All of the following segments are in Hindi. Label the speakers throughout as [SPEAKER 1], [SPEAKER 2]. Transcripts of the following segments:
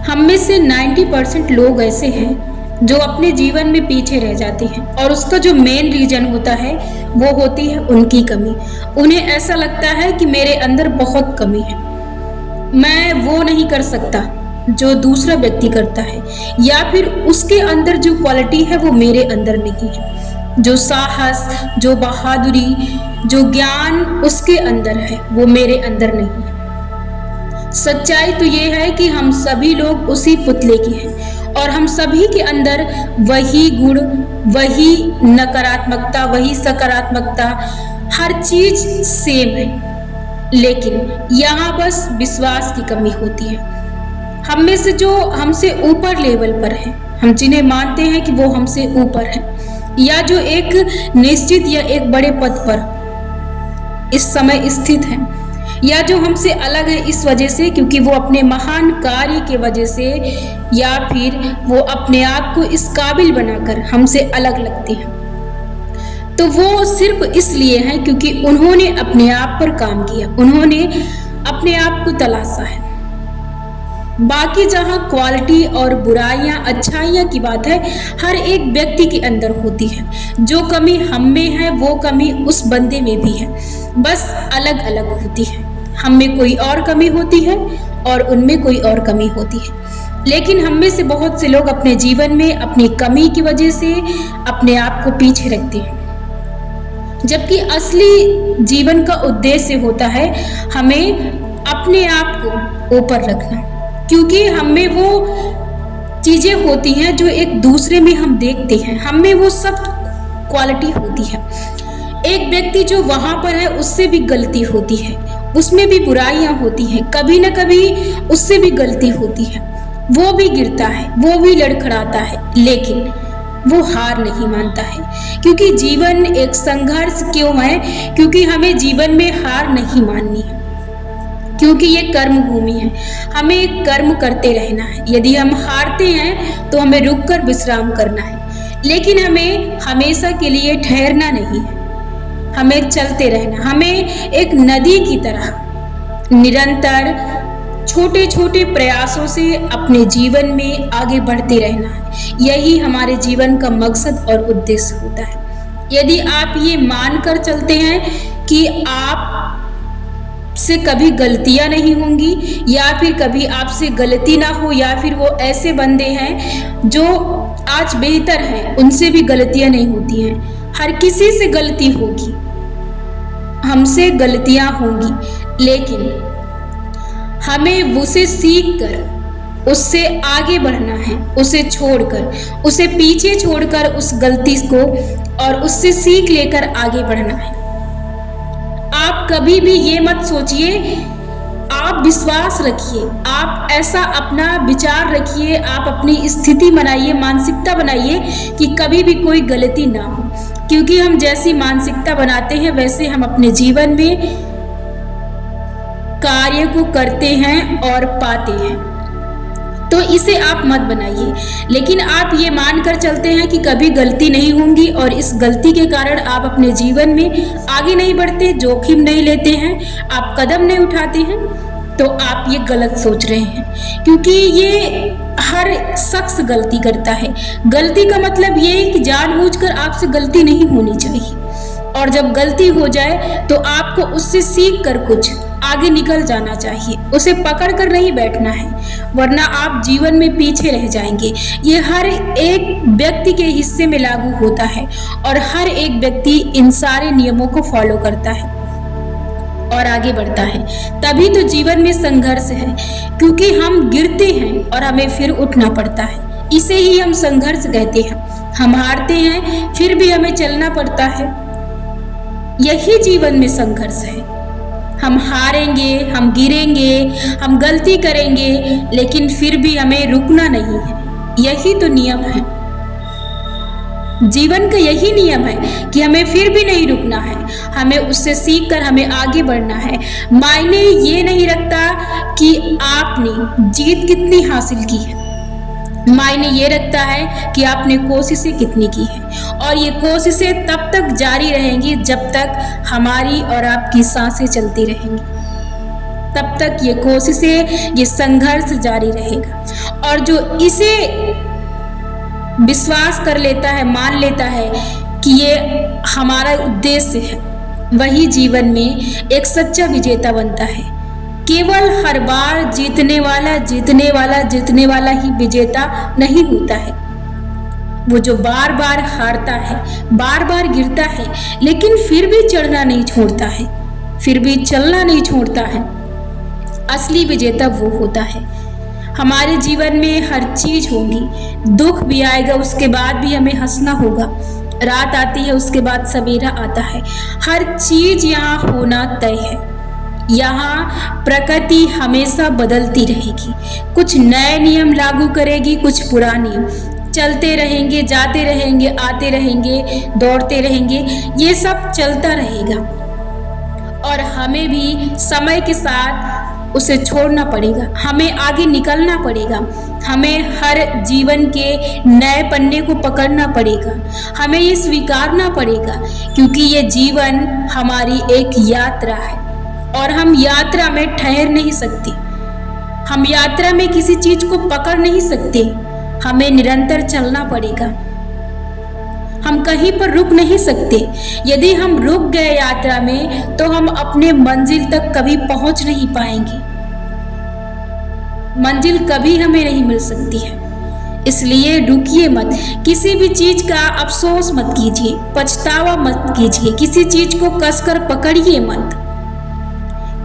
[SPEAKER 1] हम में से 90% लोग ऐसे हैं जो अपने जीवन में पीछे रह जाते हैं और उसका जो मेन रीजन होता है वो होती है उनकी कमी। उन्हें ऐसा लगता है कि मेरे अंदर बहुत कमी है, मैं वो नहीं कर सकता जो दूसरा व्यक्ति करता है, या फिर उसके अंदर जो क्वालिटी है वो मेरे अंदर नहीं है। जो साहस, जो बहादुरी, जो ज्ञान उसके अंदर है वो मेरे अंदर नहीं है। सच्चाई तो ये है कि हम सभी लोग उसी पुतले के हैं और हम सभी के अंदर वही गुण, वही नकारात्मकता, वही सकारात्मकता, हर चीज सेम है, लेकिन यहाँ बस विश्वास की कमी होती है। हम में से जो हमसे ऊपर लेवल पर है, हम जिन्हें मानते हैं कि वो हमसे ऊपर है, या जो एक निश्चित या एक बड़े पद पर इस समय स्थित है, या जो हमसे अलग है इस वजह से क्योंकि वो अपने महान कार्य के वजह से, या फिर वो अपने आप को इस काबिल बनाकर हमसे अलग लगते हैं, तो वो सिर्फ इसलिए हैं क्योंकि उन्होंने अपने आप पर काम किया, उन्होंने अपने आप को तलाशा है। बाकी जहाँ क्वालिटी और बुराइयाँ अच्छाइयाँ की बात है, हर एक व्यक्ति के अंदर होती है। जो कमी हम में है वो कमी उस बंदे में भी है, बस अलग अलग होती है। हम में कोई और कमी होती है और उनमें कोई और कमी होती है। लेकिन हम में से बहुत से लोग अपने जीवन में अपनी कमी की वजह से अपने आप को पीछे रखते हैं, जबकि असली जीवन का उद्देश्य होता है हमें अपने आप को ऊपर रखना, क्योंकि हम में वो चीजें होती हैं जो एक दूसरे में हम देखते हैं, हम में वो सब क्वालिटी होती है। एक व्यक्ति जो वहां पर है उससे भी गलती होती है, उसमें भी बुराइयां होती हैं, कभी ना कभी उससे भी गलती होती है, वो भी गिरता है, वो भी लड़खड़ाता है, लेकिन वो हार नहीं मानता है। क्योंकि जीवन एक संघर्ष क्यों है? क्योंकि हमें जीवन में हार नहीं माननी है, क्योंकि ये कर्म भूमि है, हमें कर्म करते रहना है। यदि हम हारते हैं तो हमें रुककर विश्राम करना है, लेकिन हमें हमेशा के लिए ठहरना नहीं है, हमें चलते रहना, हमें एक नदी की तरह निरंतर छोटे छोटे प्रयासों से अपने जीवन में आगे बढ़ते रहना है। यही हमारे जीवन का मकसद और उद्देश्य होता है। यदि आप ये मानकर चलते हैं कि आप से कभी गलतियां नहीं होंगी, या फिर कभी आपसे गलती ना हो, या फिर वो ऐसे बंदे हैं जो आज बेहतर हैं, उनसे भी गलतियां नहीं होती हैं। हर किसी से गलती होगी, हमसे गलतियां होंगी, लेकिन हमें उसे सीख कर उससे आगे बढ़ना है, उसे छोड़कर, उसे पीछे छोड़कर उस गलती को और उससे सीख लेकर आगे बढ़ना है। आप कभी भी ये मत सोचिए, आप विश्वास रखिए, आप ऐसा अपना विचार रखिए, आप अपनी स्थिति बनाइए, मानसिकता बनाइए कि कभी भी कोई गलती ना हो, क्योंकि हम जैसी मानसिकता बनाते हैं वैसे हम अपने जीवन में कार्य को करते हैं और पाते हैं। तो इसे आप मत बनाइए, लेकिन आप ये मानकर चलते हैं कि कभी गलती नहीं होंगी और इस गलती के कारण आप अपने जीवन में आगे नहीं बढ़ते, जोखिम नहीं लेते हैं, आप कदम नहीं उठाते हैं, तो आप ये गलत सोच रहे हैं। क्योंकि ये हर शख्स गलती करता है। गलती का मतलब ये है कि जानबूझकर आपसे गलती नहीं होनी चाहिए, और जब गलती हो जाए तो आपको उससे सीख कर कुछ आगे निकल जाना चाहिए, उसे पकड़ कर नहीं बैठना है, वरना आप जीवन में पीछे रह जाएंगे। ये हर एक व्यक्ति के हिस्से में लागू होता है और हर एक व्यक्ति इन सारे नियमों को फॉलो करता है और आगे बढ़ता है। तभी तो जीवन में संघर्ष है, क्योंकि हम गिरते हैं और हमें फिर उठना पड़ता है। इसे ही हम संघर्ष कहते हैं। हम हारते हैं फिर भी हमें चलना पड़ता है, यही जीवन में संघर्ष है। हम हारेंगे, हम गिरेंगे, हम गलती करेंगे, लेकिन फिर भी हमें रुकना नहीं है। यही तो नियम है, जीवन का यही नियम है कि हमें फिर भी नहीं रुकना है, हमें उससे सीखकर हमें आगे बढ़ना है। मायने ये नहीं रखता कि आपने जीत कितनी हासिल की है, मायने ये रखता है कि आपने कोशिशें कितनी की है, और ये कोशिशें तब तक जारी रहेंगी जब तक हमारी और आपकी सांसें चलती रहेंगी। तब तक ये कोशिशें, ये संघर्ष जारी रहेगा। और जो इसे विश्वास कर लेता है, मान लेता है कि ये हमारा उद्देश्य है, वही जीवन में एक सच्चा विजेता बनता है। केवल हर बार जीतने वाला ही विजेता नहीं होता है। वो जो बार बार हारता है, बार बार गिरता है, लेकिन फिर भी चढ़ना नहीं छोड़ता है, फिर भी चलना नहीं छोड़ता है, असली विजेता वो होता है। हमारे जीवन में हर चीज होगी, दुख भी आएगा, उसके बाद भी हमें हंसना होगा। रात आती है, उसके बाद सवेरा आता है। हर चीज यहाँ होना तय है। यहाँ प्रकृति हमेशा बदलती रहेगी, कुछ नए नियम लागू करेगी, कुछ पुराने। चलते रहेंगे, जाते रहेंगे, आते रहेंगे, दौड़ते रहेंगे, ये सब चलता रहेगा। और हमें भी समय के साथ उसे छोड़ना पड़ेगा, हमें आगे निकलना पड़ेगा, हमें हर जीवन के नए पन्ने को पकड़ना पड़ेगा, हमें ये स्वीकारना पड़ेगा, क्योंकि ये जीवन हमारी एक यात्रा है और हम यात्रा में ठहर नहीं सकते, हम यात्रा में किसी चीज को पकड़ नहीं सकते, हमें निरंतर चलना पड़ेगा, हम कहीं पर रुक नहीं सकते। यदि हम रुक गए यात्रा में तो हम अपने मंजिल तक कभी पहुंच नहीं पाएंगे, मंजिल कभी हमें नहीं मिल सकती है। इसलिए रुकिए मत, किसी भी चीज का अफसोस मत कीजिए, पछतावा मत कीजिए, किसी चीज को कसकर पकड़िए मत।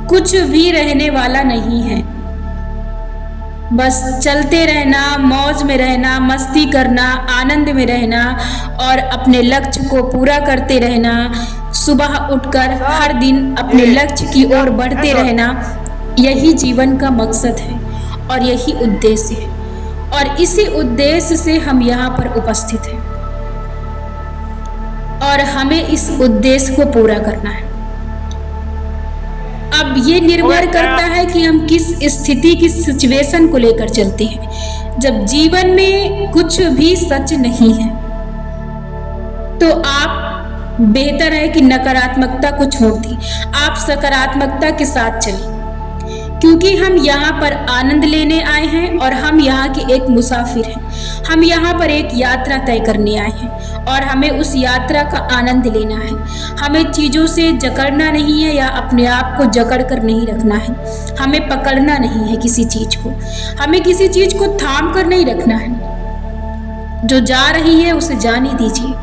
[SPEAKER 1] कुछ भी रहने वाला नहीं है, बस चलते रहना, मौज में रहना, मस्ती करना, आनंद में रहना और अपने लक्ष्य को पूरा करते रहना। सुबह उठकर हर दिन अपने लक्ष्य की ओर बढ़ते रहना, यही जीवन का मकसद है और यही उद्देश्य है। और इसी उद्देश्य से हम यहाँ पर उपस्थित हैं और हमें इस उद्देश्य को पूरा करना है। अब ये निर्भर करता है कि हम किस स्थिति, किस सिचुएशन को लेकर चलते हैं। जब जीवन में कुछ भी सच नहीं है तो आप बेहतर है कि नकारात्मकता को छोड़ दें, आप सकारात्मकता के साथ चलें, क्योंकि हम यहाँ पर आनंद लेने आए हैं और हम यहाँ के एक मुसाफिर हैं। हम यहाँ पर एक यात्रा तय करने आए हैं और हमें उस यात्रा का आनंद लेना है। हमें चीज़ों से जकड़ना नहीं है या अपने आप को जकड़ कर नहीं रखना है, हमें पकड़ना नहीं है किसी चीज़ को, हमें किसी चीज़ को थाम कर नहीं रखना है। जो जा रही है उसे जाने दीजिए,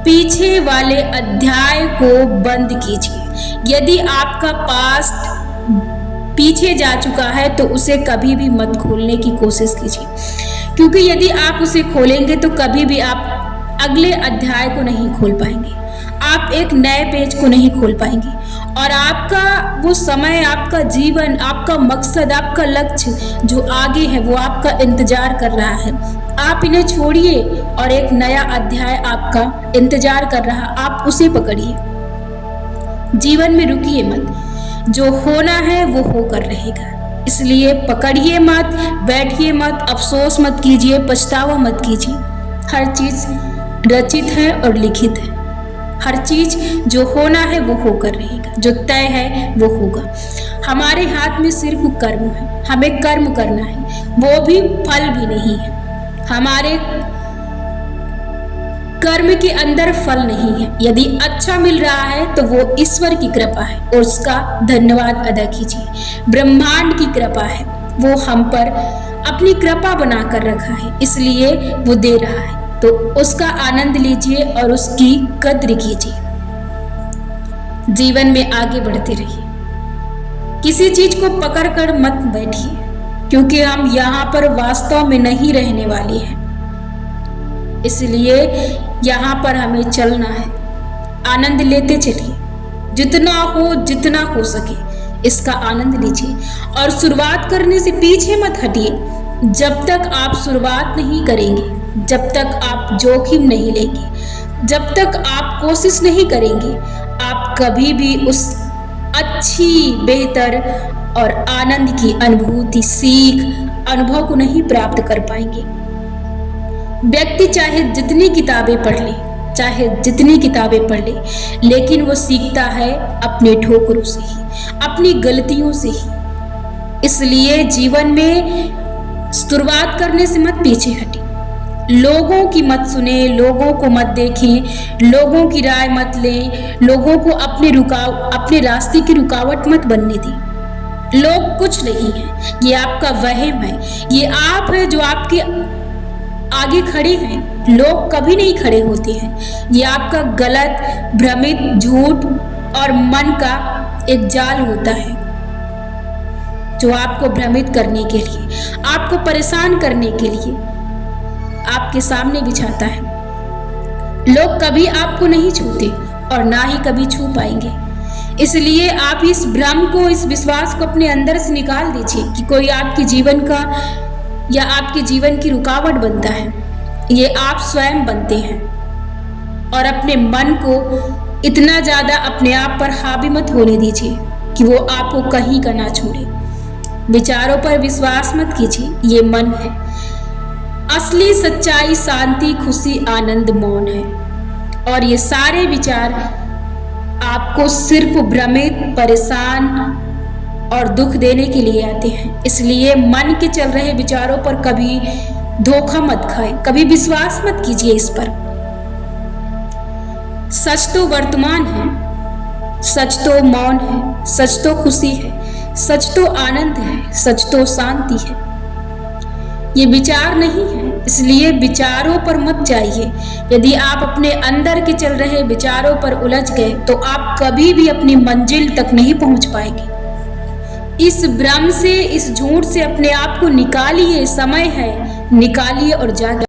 [SPEAKER 1] पीछे वाले अध्याय को बंद कीजिए। यदि आपका पास्ट पीछे जा चुका है तो उसे कभी भी मत खोलने की कोशिश कीजिए, क्योंकि यदि आप उसे खोलेंगे तो कभी भी आप अगले अध्याय को नहीं खोल पाएंगे, आप एक नए पेज को नहीं खोल पाएंगे और आपका वो समय, आपका जीवन, आपका मकसद, आपका लक्ष्य जो आगे है वो आपका इंतजार कर रहा है। आप इन्हें छोड़िए और एक नया अध्याय आपका इंतजार कर रहा, आप उसे पकड़िए। जीवन में रुकिए मत, जो होना है वो होकर रहेगा। इसलिए पकड़िए मत, बैठिए मत, अफसोस मत कीजिए, पछतावा मत कीजिए। हर चीज रचित है और लिखित है, हर चीज जो होना है वो होकर रहेगा, जो तय है वो होगा। हमारे हाथ में सिर्फ कर्म है, हमें कर्म करना है, वो भी फल भी नहीं है। हमारे कर्म के अंदर फल नहीं है। यदि अच्छा मिल रहा है तो वो ईश्वर की कृपा है और उसका धन्यवाद अदा कीजिए। ब्रह्मांड की कृपा है, वो हम पर अपनी कृपा बनाकर रखा है, इसलिए वो दे रहा है, तो उसका आनंद लीजिए और उसकी कद्र कीजिए। जीवन में आगे बढ़ते रहिए, किसी चीज को पकड़कर मत बैठिए, क्योंकि हम यहाँ पर वास्तव में नहीं रहने वाले हैं। इसलिए यहाँ पर हमें चलना है, आनंद लेते चलिए, जितना हो सके इसका आनंद लीजिए और शुरुआत करने से पीछे मत हटिए। जब तक आप शुरुआत नहीं करेंगे, जब तक आप जोखिम नहीं लेंगे, जब तक आप कोशिश नहीं करेंगे, आप कभी भी उस अच्छी, बेहतर और आनंद की अनुभूति, सीख, अनुभव को नहीं प्राप्त कर पाएंगे। व्यक्ति चाहे जितनी किताबें पढ़ ले, चाहे जितनी किताबें पढ़ ले, लेकिन वो सीखता है अपने ठोकरों से ही, अपनी गलतियों से ही। इसलिए जीवन में शुरुआत करने से मत पीछे हटे। लोगों की मत सुने, लोगों को मत देखें, लोगों की राय मत लें, लोगों को अपने रास्ते की रुकावट मत बनने दें। लोग कुछ नहीं है, ये आपका वहम है, ये आप है जो आपके आगे खड़े हैं। लोग कभी नहीं खड़े होते हैं, ये आपका गलत, भ्रमित, झूठ और मन का एक जाल होता है जो आपको भ्रमित करने के लिए, आपको परेशान करने के लिए आपके सामने बिछाता है। लोग कभी आपको नहीं छूते और ना ही कभी छू पाएंगे। इसलिए आप इस भ्रम को, इस विश्वास को अपने अंदर से निकाल दीजिए कि कोई आपके जीवन का या आपके जीवन की रुकावट बनता है। ये आप स्वयं बनते हैं। और अपने मन को इतना ज़्यादा अपने आप पर हावी मत होने दीजिए कि वो आपको कहीं का ना छोड़े। विचारों पर विश्वास मत कीजिए, ये मन है। असली सच्चाई शांति, खुशी, आनंद, मौन है। और ये सारे विचार आपको सिर्फ भ्रमित, परेशान और दुख देने के लिए आते हैं। इसलिए मन के चल रहे विचारों पर कभी धोखा मत खाएं, कभी विश्वास मत कीजिए इस पर। सच तो वर्तमान है, सच तो मौन है, सच तो खुशी है, सच तो आनंद है, सच तो शांति है। ये विचार नहीं है, इसलिए विचारों पर मत जाइए। यदि आप अपने अंदर के चल रहे विचारों पर उलझ गए तो आप कभी भी अपनी मंजिल तक नहीं पहुंच पाएंगे। इस भ्रम से, इस झूठ से अपने आप को निकालिए। समय है, निकालिए और जागिए।